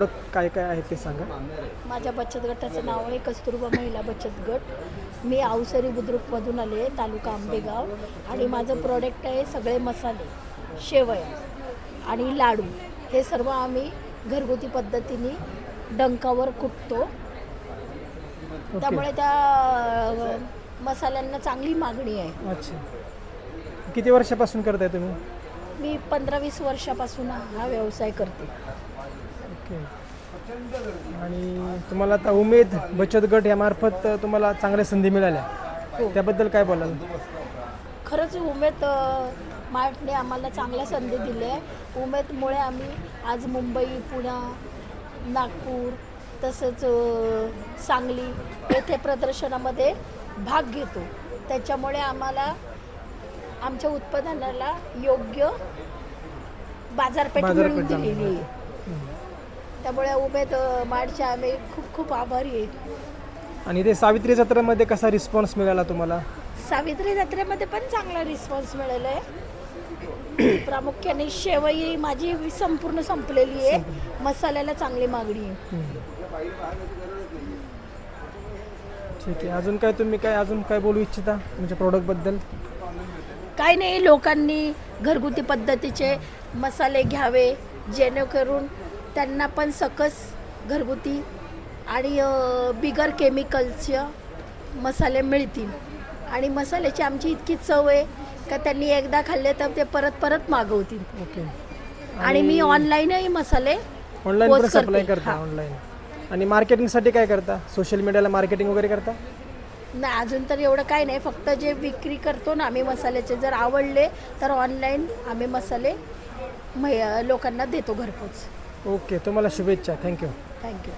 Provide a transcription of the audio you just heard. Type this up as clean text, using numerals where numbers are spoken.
काय काय आहे ते सांगा. माझ्या बचत गटाचं नाव आहे कस्तुरबा महिला बचत गट. मी अवसरी बुद्रुकमधून आले, तालुका आंबेगाव. आणि माझं प्रोडक्ट आहे सगळे मसाले, शेवया आणि लाडू. हे सर्व आम्ही घरगुती पद्धतीने डंकावर कुटतो. त्यामुळे त्या मसाल्यांना चांगली मागणी आहे. अच्छा, किती वर्षापासून करताय तुम्ही? मी 15-20 वर्षापासून हा व्यवसाय करते. ओके. आणि तुम्हाला आता उमेद बचत गट यामार्फत तुम्हाला चांगल्या संधी मिळाल्या, हो. त्याबद्दल काय बोलाल? खरंच उमेद मार्टने आम्हाला चांगल्या संधी दिल्या आहे. उमेदमुळे आम्ही आज मुंबई, पुणे, नागपूर तसंच सांगली येथे प्रदर्शनामध्ये भाग घेतो. त्याच्यामुळे आम्हाला आमच्या उत्पादनाला योग्य बाजारपेठ मिळवून दिलेली आहे. त्यामुळे उमेद मार्टचे आम्ही खूप खूप आभारी आहे. आणि ते सावित्री जत्रेमध्ये कसा रिस्पॉन्स मिळाला तुम्हाला? सावित्री जत्रेमध्ये पण चांगला रिस्पॉन्स मिळाला आहे. प्रामुख्याने शेवई माझी संपूर्ण संपलेली आहे. मसाल्याला चांगली मागणी आहे. ठीक आहे. अजून काय तुम्ही अजून काय बोलू इच्छिता तुमच्या प्रोडक्टबद्दल? काही नाही, लोकांनी घरगुती पद्धतीचे मसाले घ्यावे, जेणेकरून त्यांना पण सकस घरगुती आणि बिगर केमिकलचे मसाले मिळतील. आणि मसाल्याची आमची इतकी चव आहे का त्यांनी एकदा खाल्ले तर ते परत परत मागवतील. ओके. आणि मी ऑनलाईनही मसाले ऑनलाईन पण सप्लाय करते. करता? ऑनलाईन. आणि मार्केटिंगसाठी काय करता? सोशल मीडियाला मार्केटिंग वगैरे करता? नाही, अजून तर एवढं काही नाही. फक्त जे विक्री करतो ना आम्ही मसाल्याचे, जर आवडले तर ऑनलाईन आम्ही मसाले लोकांना देतो घरपोच. ओके. तुम्हाला शुभेच्छा. थँक्यू. थँक्यू.